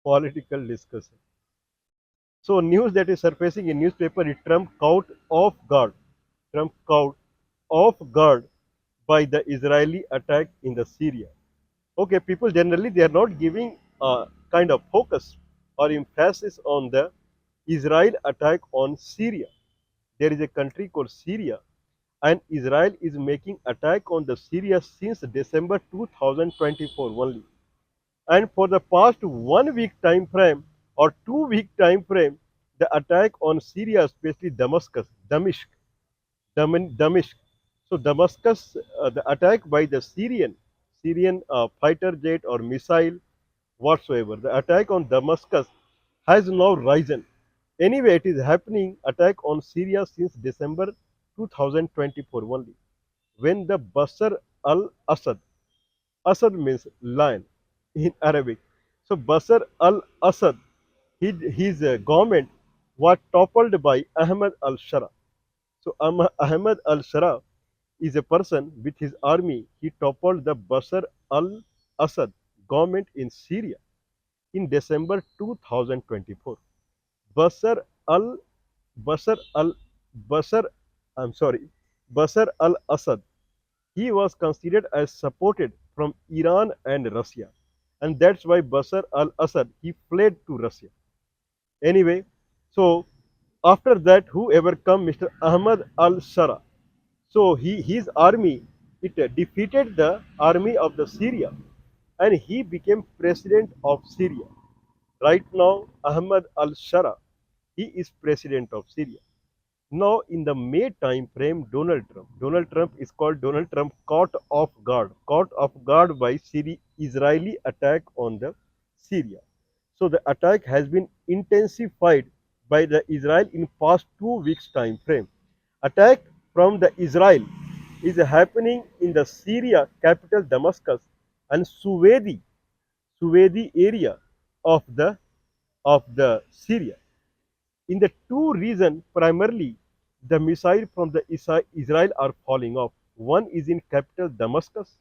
political discussion. So news that is surfacing in newspaper is Trump caught off guard. Trump caught off guard by the Israeli attack in the Syria. Okay, people generally they are not giving a kind of focus or emphasis on the Israel attack on Syria. There is a country called Syria, and Israel is making attack on the Syria since December 2024 only. And for the past 1 week time frame or 2 week time frame, the attack on Syria, especially Damascus. So Damascus, the attack by the Syrian fighter jet or missile whatsoever, the attack on Damascus has now risen. Anyway, it is happening attack on Syria since December 2024 only, when the Bashar al-Assad, Assad means lion in Arabic. So Bashar al-Assad, his government was toppled by Ahmad al-Shara. So Ahmad al-Shara is a person with his army. He toppled the Bashar al-Assad government in Syria in December 2024. Bashar al Bashar al Bashar I'm sorry Bashar al-Assad, he was considered as supported from Iran and Russia, and that's why Bashar al-Assad he fled to Russia. Anyway, so after that, whoever come, Mr. Ahmad al-Shara, so his army it defeated the army of the Syria, and he became president of Syria. Right now, Ahmad al-Shara, he is president of Syria. Now, in the May time frame, Donald Trump is called Donald Trump caught off guard by Israeli attack on the Syria. So the attack has been intensified by the Israel in past 2 weeks time frame. Attack from the Israel is happening in the Syria capital Damascus and Suwedi area of the Syria. In the two regions, primarily the missiles from the Israel are falling off. One is in capital Damascus,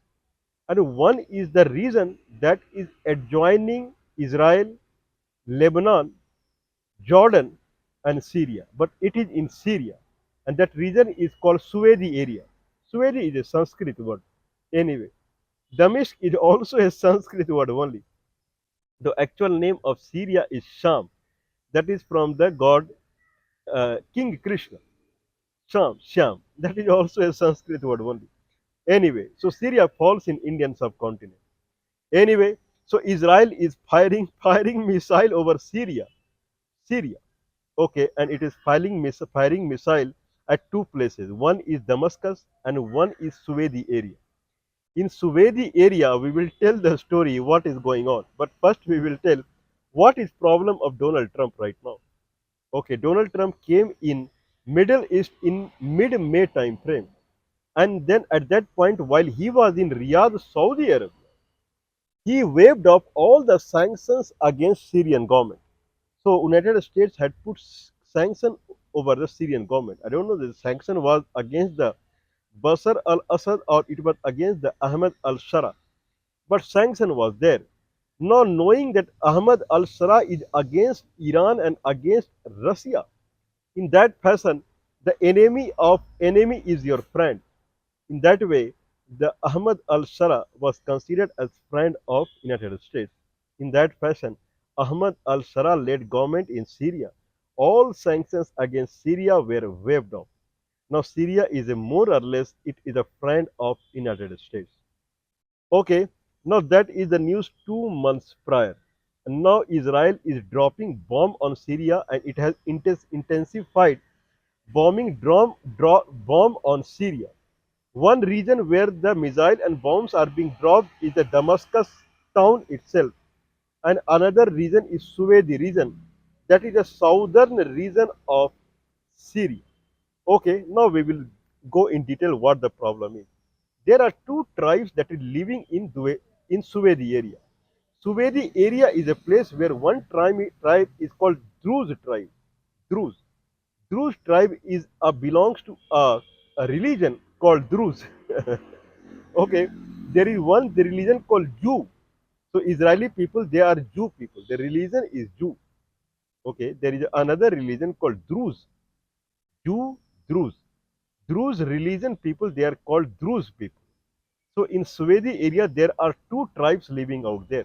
and one is the region that is adjoining Israel, Lebanon, Jordan, and Syria. But it is in Syria, and that region is called Suwedi area. Suwedi is a Sanskrit word. Anyway, Damascus is also a Sanskrit word only. The actual name of Syria is Sham. That is from the god King Krishna. Sham. That is also a Sanskrit word only. Anyway, so Syria falls in Indian subcontinent. Anyway, so Israel is firing missile over Syria. Okay, and it is firing missile at two places. One is Damascus and one is Suwedi area. In Suwedi area, we will tell the story what is going on. But first, we will tell what is problem of Donald Trump right now. Okay, Donald Trump came in Middle East in mid-May time frame, and then at that point, while he was in Riyadh, Saudi Arabia, he waived off all the sanctions against Syrian government. So United States had put sanction over the Syrian government. I don't know the sanction was against the Bashar al-Assad or it was against the Ahmad al-Shara, but sanction was there. Now knowing that Ahmad al-Shara is against Iran and against Russia, in that fashion, the enemy of enemy is your friend. In that way, the Ahmad al-Shara was considered as friend of United States. In that fashion, Ahmad al-Shara led government in Syria. All sanctions against Syria were waived off. Now Syria is a more or less it is a friend of United States. Okay, now that is the news 2 months prior. And now Israel is dropping bomb on Syria and it has intensified bomb on Syria. One region where the missile and bombs are being dropped is the Damascus town itself, and another region is Suwedi region, that is the southern region of Syria. Okay, now we will go in detail what the problem is. There are two tribes that is living in Suwedi area. Suwedi area is a place where one tribe is called Druze tribe. Druze. Druze tribe is belongs to a religion called Druze. Okay, there is one the religion called Jew. So Israeli people, they are Jew people. Their religion is Jew. Okay, there is another religion called Druze. Jew, Druze. Druze religion people, they are called Druze people. So in Swedi area, there are two tribes living out there.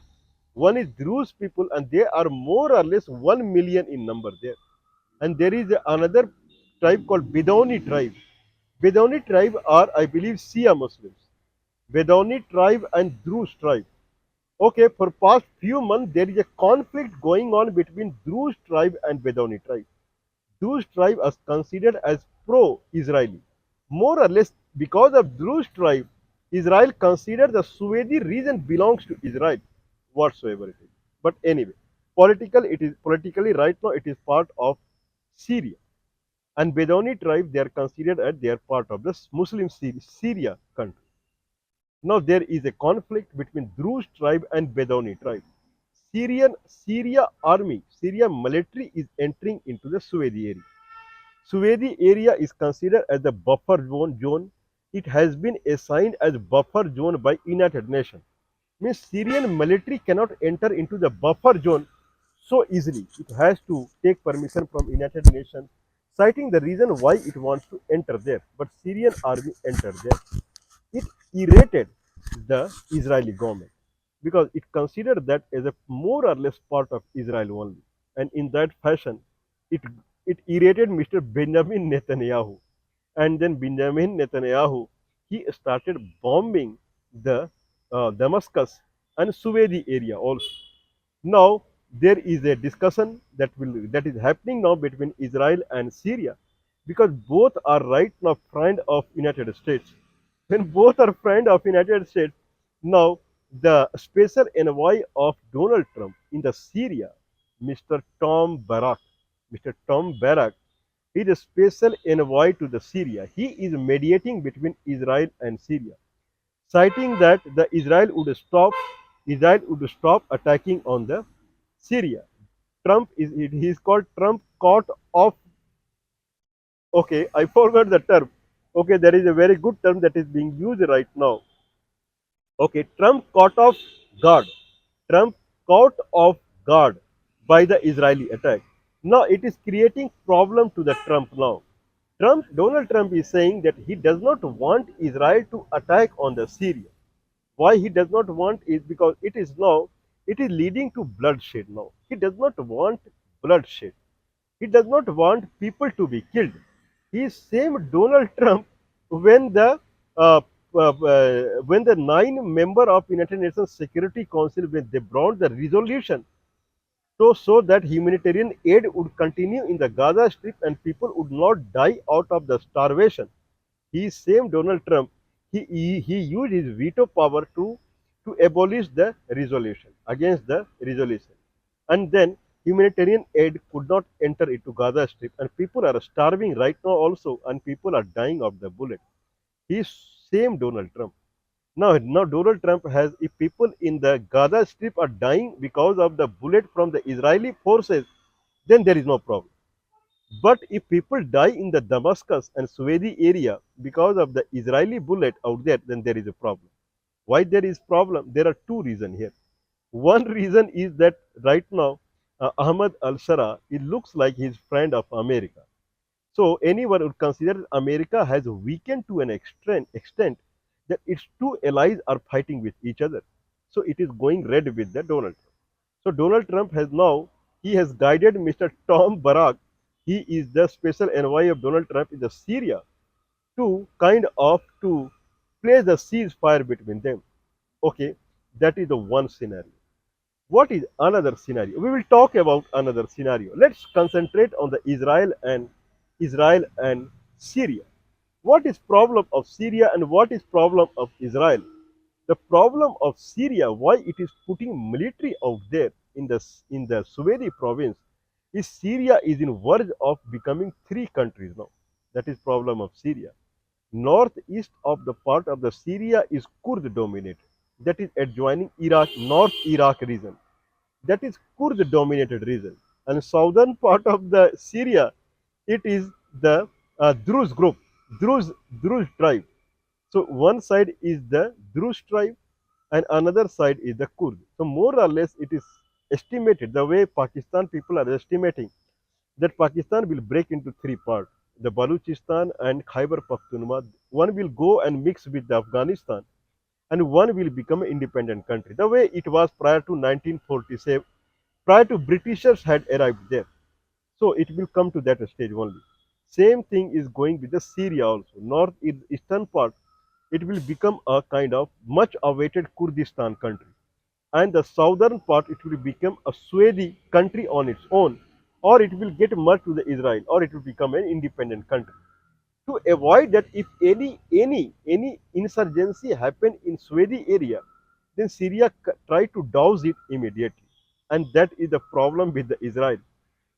One is Druze people, and they are more or less 1 million in number there. And there is another tribe called Bedouini tribe. Bedouini tribe are, I believe, Shia Muslims. Bedouini tribe and Druze tribe. Okay, for past few months there is a conflict going on between Druze tribe and Bedouini tribe. Druze tribe is considered as pro-Israeli. More or less because of Druze tribe, Israel considered the Suwedi region belongs to Israel, whatsoever it is. But anyway, politically right now it is part of Syria. And Bedouini tribe, they are considered as they are part of the Muslim Syria country. Now there is a conflict between Druze tribe and Bedouini tribe. Syria military is entering into the Suwedi area. Suwedi area is considered as the buffer zone. It has been assigned as buffer zone by United Nations. Means Syrian military cannot enter into the buffer zone so easily. It has to take permission from United Nations, citing the reason why it wants to enter there. But Syrian army entered there. It irritated the Israeli government because it considered that as a more or less part of Israel only. And in that fashion, it, it irritated Mr. Benjamin Netanyahu. And then Benjamin Netanyahu, he started bombing the Damascus and Suwedi area also. Now there is a discussion that is happening now between Israel and Syria because both are right now friend of United States. When both are friend of United States, now the special envoy of Donald Trump in the Syria, Mr. Tom Barak, Mr. Tom Barak, he is a special envoy to the Syria. He is mediating between Israel and Syria, citing that the Israel would stop attacking on the Syria. Trump is he is called Trump caught off. Okay, I forgot the term. Okay, there is a very good term that is being used right now. Okay, Trump caught off guard. Trump caught off guard by the Israeli attack. Now it is creating problem to the Trump now. Donald Trump is saying that he does not want Israel to attack on the Syria. Why he does not want is because it is leading to bloodshed now. He does not want bloodshed. He does not want people to be killed. He is same Donald Trump when the uh, when the 9 member of United Nations Security Council when they brought the resolution so that humanitarian aid would continue in the Gaza Strip and people would not die out of the starvation. He is same Donald Trump. He used his veto power to abolish the resolution against the resolution, and then humanitarian aid could not enter into Gaza Strip, and people are starving right now also, and people are dying of the bullet. He is same Donald Trump. Now Donald Trump has if people in the Gaza Strip are dying because of the bullet from the Israeli forces, then there is no problem. But if people die in the Damascus and Suwedi area because of the Israeli bullet out there, then there is a problem. Why there is problem? There are two reasons here. One reason is that right now Ahmad al-Shara, it looks like he's friend of America. So anyone would consider America has weakened to an extent that its two allies are fighting with each other. So it is going red with the Donald Trump. So Donald Trump has now he has guided Mr. Tom Barak. He is the special envoy of Donald Trump in the Syria to kind of to place the ceasefire between them. Okay, that is the one scenario. What is another scenario? We will talk about another scenario. Let's concentrate on the Israel and Syria. What is problem of Syria and what is problem of Israel? The problem of Syria, why it is putting military out there in the Suwedi province, is Syria is in verge of becoming three countries now. That is problem of Syria. Northeast of the part of the Syria is Kurd dominated. That is adjoining Iraq, North Iraq region. That is Kurd dominated region. And southern part of the Syria, it is the Druze group, Druze tribe. So one side is the Druze tribe and another side is the Kurd. So more or less it is estimated the way Pakistan people are estimating that Pakistan will break into three parts. The Baluchistan and Khyber Pakhtunkhwa, one will go and mix with the Afghanistan and one will become an independent country. The way it was prior to 1947, prior to Britishers had arrived there. So it will come to that stage only. Same thing is going with the Syria also. Northeastern part, it will become a kind of much awaited Kurdistan country. And the southern part, it will become a Swedi country on its own, or it will get merged to the Israel, or it will become an independent country. To avoid that, if any insurgency happen in Swedi area, then Syria try to douse it immediately, and that is the problem with the Israel.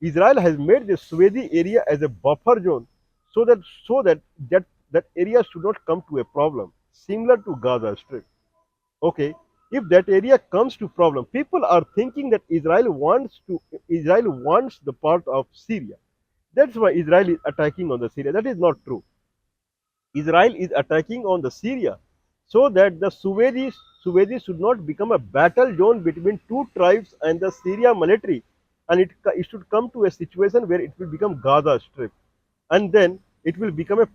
Israel has made the Swedi area as a buffer zone, so that area should not come to a problem, similar to Gaza Strip. Okay, if that area comes to problem, people are thinking that Israel wants the part of Syria. That's why Israel is attacking on the Syria. That is not true. Israel is attacking on the Syria so that the Suez should not become a battle zone between two tribes and the Syria military, and it should come to a situation where it will become Gaza Strip, and then it will become a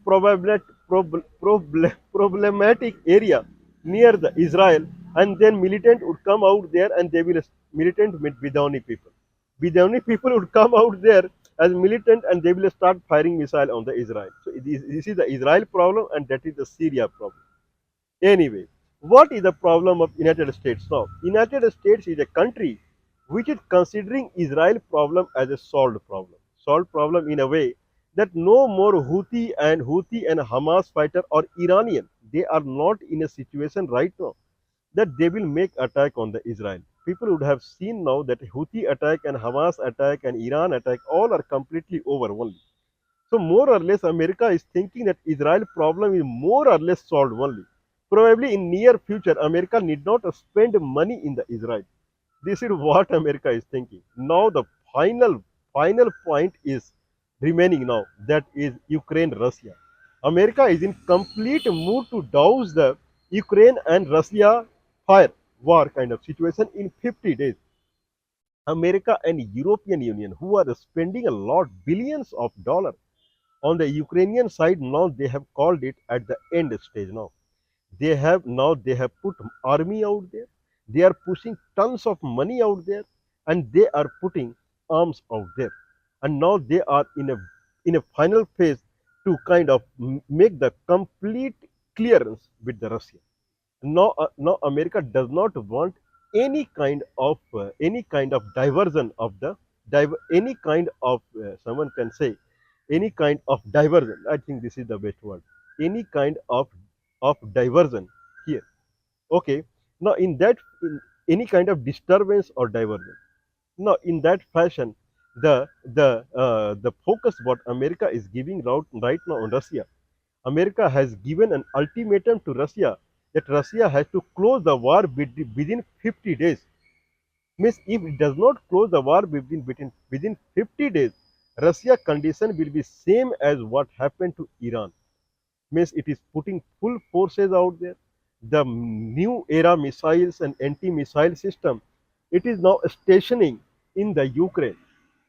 problematic area near the Israel, and then militant would come out there and they will militant with Bidoni people. Bidoni people would come out there as militant and they will start firing missile on the Israel. So this is the Israel problem and that is the Syria problem. Anyway, what is the problem of United States now? United States is a country which is considering Israel problem as a solved problem. Solved problem in a way that no more Houthi and Hamas fighter or Iranian. They are not in a situation right now that they will make attack on the Israel. People would have seen now that Houthi attack and Hamas attack and Iran attack all are completely over only. So more or less America is thinking that Israel problem is more or less solved only. Probably in near future America need not spend money in the Israel. This is what America is thinking. Now the final point is remaining now, that is Ukraine Russia. America is in complete mood to douse the Ukraine and Russia fire war kind of situation in 50 days. America and European Union, who are spending a lot billions of dollars on the Ukrainian side, now they have called it at the end stage now. They have put army out there. They are pushing tons of money out there, and they are putting arms out there. And now they are in a final phase to kind of make the complete clearance with the Russia. Now America does not want any kind of diversion of the any kind of someone can say any kind of diversion. I think this is the best word. Any kind of diversion here. Okay. Now in any kind of disturbance or diversion. Now in that fashion, the focus what America is giving right now on Russia. America has given an ultimatum to Russia that Russia has to close the war within 50 days. Means if it does not close the war within 50 days, Russia condition will be same as what happened to Iran. Means it is putting full forces out there. The new era missiles and anti-missile system, it is now stationing in the Ukraine,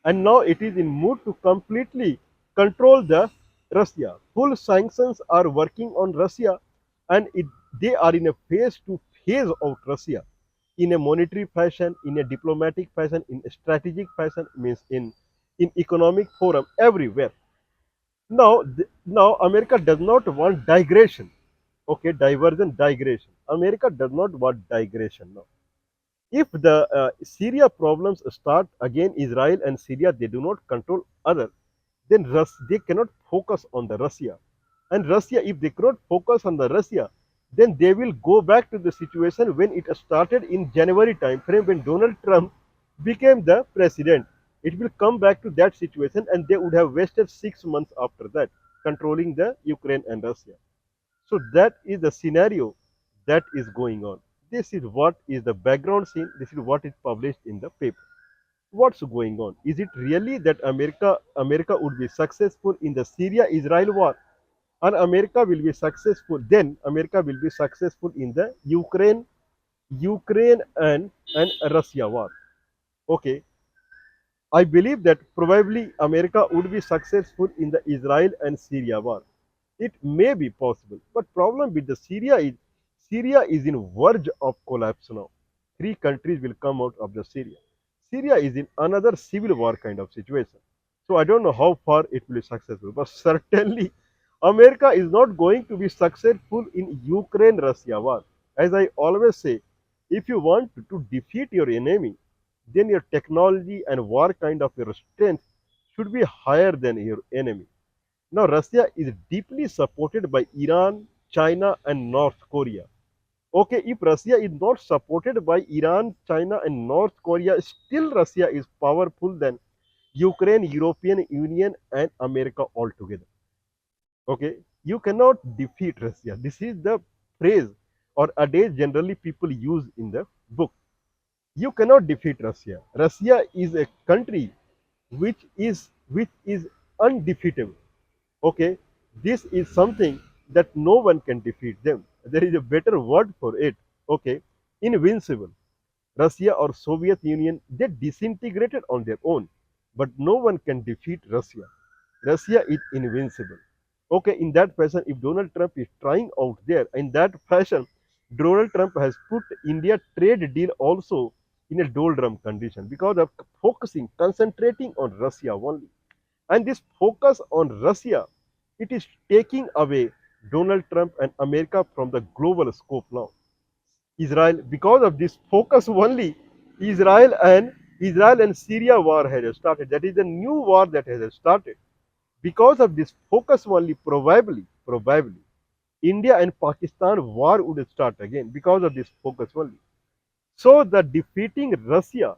and now it is in mood to completely control the Russia. Full sanctions are working on Russia, and they are in a phase to phase out Russia in a monetary fashion, in a diplomatic fashion, in a strategic fashion, means in economic forum everywhere. Now America does not want digression. Okay, diversion, digression. America does not want digression now. If the Syria problems start again, Israel and Syria, they do not control other, then they cannot focus on the Russia. And Russia, if they cannot focus on the Russia, then they will go back to the situation when it started in January time frame when Donald Trump became the president. It will come back to that situation, and they would have wasted 6 months after that controlling the Ukraine and Russia. So that is the scenario that is going on. This is what is the background scene. This is what is published in the paper. What's going on? Is it really that America would be successful in the Syria-Israel war, and America will be successful? Then America will be successful in the Ukraine Ukraine and Russia war. Okay, I believe that probably America would be successful in the Israel and Syria war. It may be possible, but problem with the Syria is in verge of collapse now. Three countries will come out of the Syria. Syria is in another civil war kind of situation. So I don't know how far it will be successful, but certainly America is not going to be successful in Ukraine-Russia war. As I always say, if you want to defeat your enemy, then your technology and war kind of your strength should be higher than your enemy. Now, Russia is deeply supported by Iran, China, and North Korea. Okay, if Russia is not supported by Iran, China, and North Korea, still Russia is powerful than Ukraine, European Union, and America altogether. Okay, you cannot defeat Russia. This is the phrase or adage generally people use in the book. You cannot defeat Russia. Russia is a country which is undefeatable. Okay, this is something that no one can defeat them. There is a better word for it. Okay, invincible. Russia or Soviet Union, they disintegrated on their own, but no one can defeat Russia. Russia is invincible. Okay, in that fashion, if Donald Trump is trying out there, in that fashion, Donald Trump has put India trade deal also in a doldrum condition because of focusing, concentrating on Russia only. And this focus on Russia, it is taking away Donald Trump and America from the global scope now. Israel, because of this focus only, Israel and Syria war has started. That is a new war that has started. Because of this focus only, probably, India and Pakistan war would start again because of this focus only. So the defeating Russia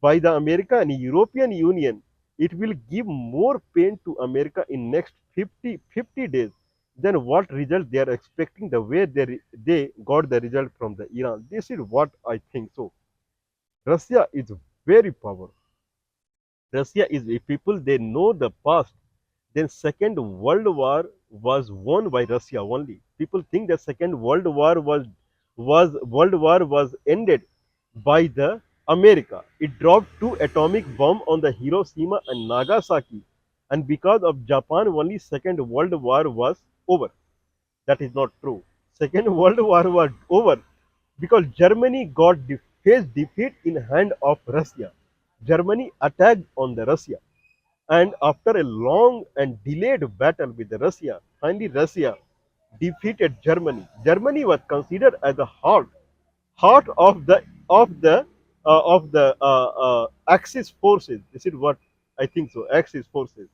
by the America and European Union, it will give more pain to America in next 50 days than what result they are expecting the way they got the result from the Iran. This is what I think so. Russia is very powerful. Russia is a people, they know the past. Then Second World War was won by Russia only. People think that Second World War was ended by the America. It dropped two atomic bomb on the Hiroshima and Nagasaki, and because of Japan, only Second World War was over. That is not true. Second World War was over because Germany faced defeat in hand of Russia. Germany attacked on the Russia, and after a long and delayed battle with Russia, finally Russia defeated Germany. Germany was considered as the heart of the Axis forces. This is what I think so. Axis forces,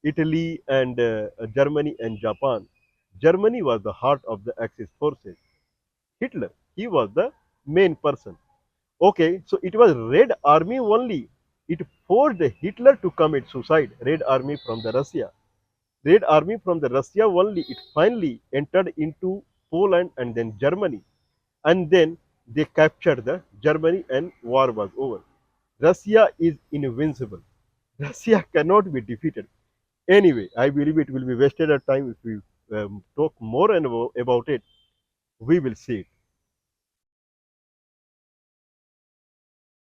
Italy and Germany and Japan. Germany was the heart of the Axis forces. Hitler, he was the main person. Okay, so it was Red Army only. It forced Hitler to commit suicide. Red Army from the Russia. Red Army from the Russia only. It finally entered into Poland and then Germany, and then they captured the Germany and war was over. Russia is invincible. Russia cannot be defeated. Anyway, I believe it will be wasted of time if we talk more and about it. We will see it.